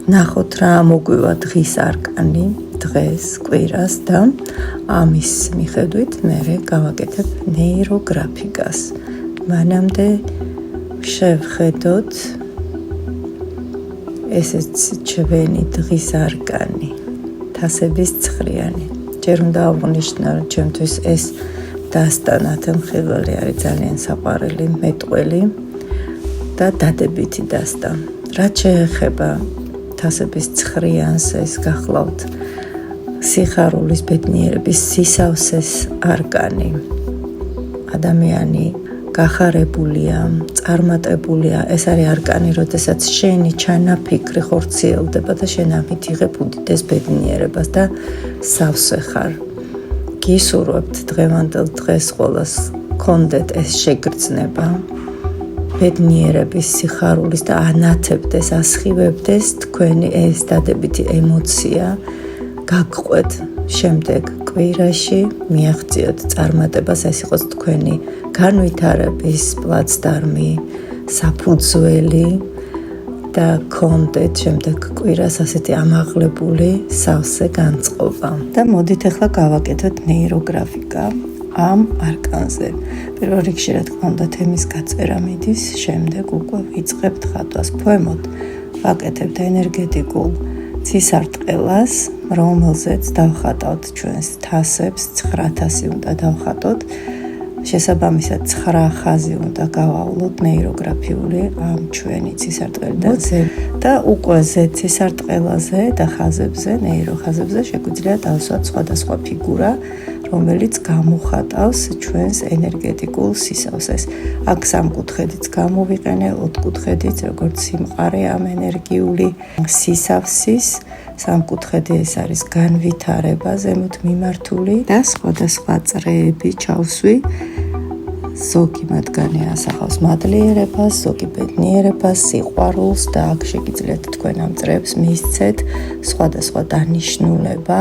ნახოთ რა მოგვივა დღის არკანი დღეს კვირას და ამის მიხედვით მე გავაკეთებ ნეიროგრაფიკას. მანამდე შევხედოთ ესეც ჩვენი დღის არკანი თასების ცხრიანი. ჯერ უნდა აღვნიშნო რომ ჩემთვის ეს დასტანათ მხილველი არის ძალიან საყვარელი მეტყველი და დადებითი დასტა. რაც შეეხება თასების ცხრიანს ეს გახლავთ სიხარულის ბედნიერების სისავსეს არკანი. ადამიანი გახარებულია, წარმატებულია, ეს არის არკანი, როდესაც შენი ჩანაფიქრი ხორციელდება და შენ ამით იღებ უდიდეს ბედნიერებას და სავსე ხარ. გისურვებთ დღევანდელ დღეს ყოველას გქონდეთ ეს შეგრძნება, ბედნიერების სიხარულის და ანათებდეს, ასხივებდეს თქვენი ეს დადებითი ემოცია, გაგყვეთ შემდეგ კვირაში, მიაღწიოთ წარმატებას, ეს იყოს თქვენი განვითარების პლაცდარმი, საფუძველი და გქონდეთ შემდეგ კვირას ასეთი ამაღლებული სავსე განწყობა. და მოდით ახლა გავაკეთოთ ნეიროგრაფიკა ამ არკანზე. პირველ რიგში რა თქმა უნდა თემის გაწერა მიდის, შემდეგ უკვე ვიწყებთ ხატვას. ქვემოთ ვაკეთებთ ენერგეტიკულ ცისარტყელას, რომელზეც დავხატავთ ჩვენს თასებს, 9000 უნდა დავხატოთ. შესაბამისად 9 ხაზი უნდა გავავლოთ ნეიროგრაფიული ამ ჩვენი ცისარტყელიდან და უკვე ცისარტყელაზე და ხაზებზე, ნეიროხაზებზე შეგვიძლია დავსვათ სხვადასხვა ფიგურა, რომელიც გამოხატავს ჩვენს ენერგეტიკულ სისავსეს. აქ სამკუთხედიც გამოვიყენე, 4კუთხედიც, როგორც სიმყარე ამ ენერგიული სისავსის. სამკუთხედი ეს არის განვითარება ზემოთ მიმართული და სხვადასხვა წრეები ჩავსვი. ზოგი მათგანი ასახავს მადლიერებას, ზოგი ბედნიერებას, სიყვარულს და აქ შეგიძლიათ თქვენ ამ წრეებს მისცეთ სხვადასხვა დანიშნულება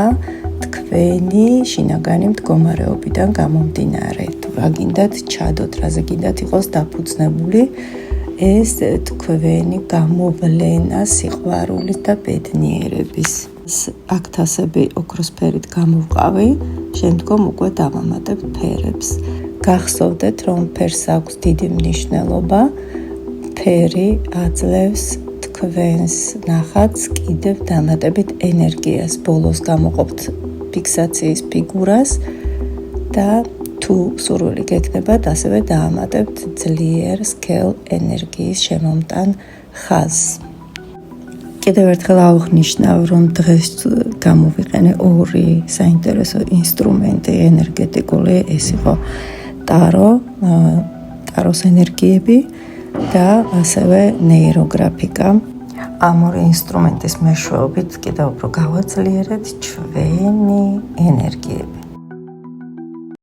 თქვენი შინაგანი მდგომარეობიდან გამომდინარე. თუ რა გინდათ ჩადოთ, რაზე გინდათ იყოს დაფუძნებული ეს თქვენი გამოვლენა სიყვარულის და ბედნიერების. აქ თასები ოქროსფერით გამოვყავი, შემდგომ უკვე დავამატებ ფერებს. გახსოვდეთ, რომ ფერს აქვს დიდი მნიშვნელობა. ფერი აძლევს თქვენს ნახატს კიდევ დამატებით ენერგიას. ბოლოს გამოყოფთ ფიქსაციის ფიგურას და თუ სურვილი გექნებათ, ასევე დაამატებთ ძლიერ სქელ ენერგიის შემომტან ხაზს. კიდევ ერთხელ აღვნიშნავ, რომ დღეს გამოვიყენე ორი საინტერესო ინსტრუმენტი ენერგეტიკული, ეს იყო ტაროს ენერგიები და ასევე ნეიროგრაფიკა. ამ ორი ინსტრუმენტის მეშვეობით კიდევ უფრო გავაძლიერეთ ჩვენი ენერგიები.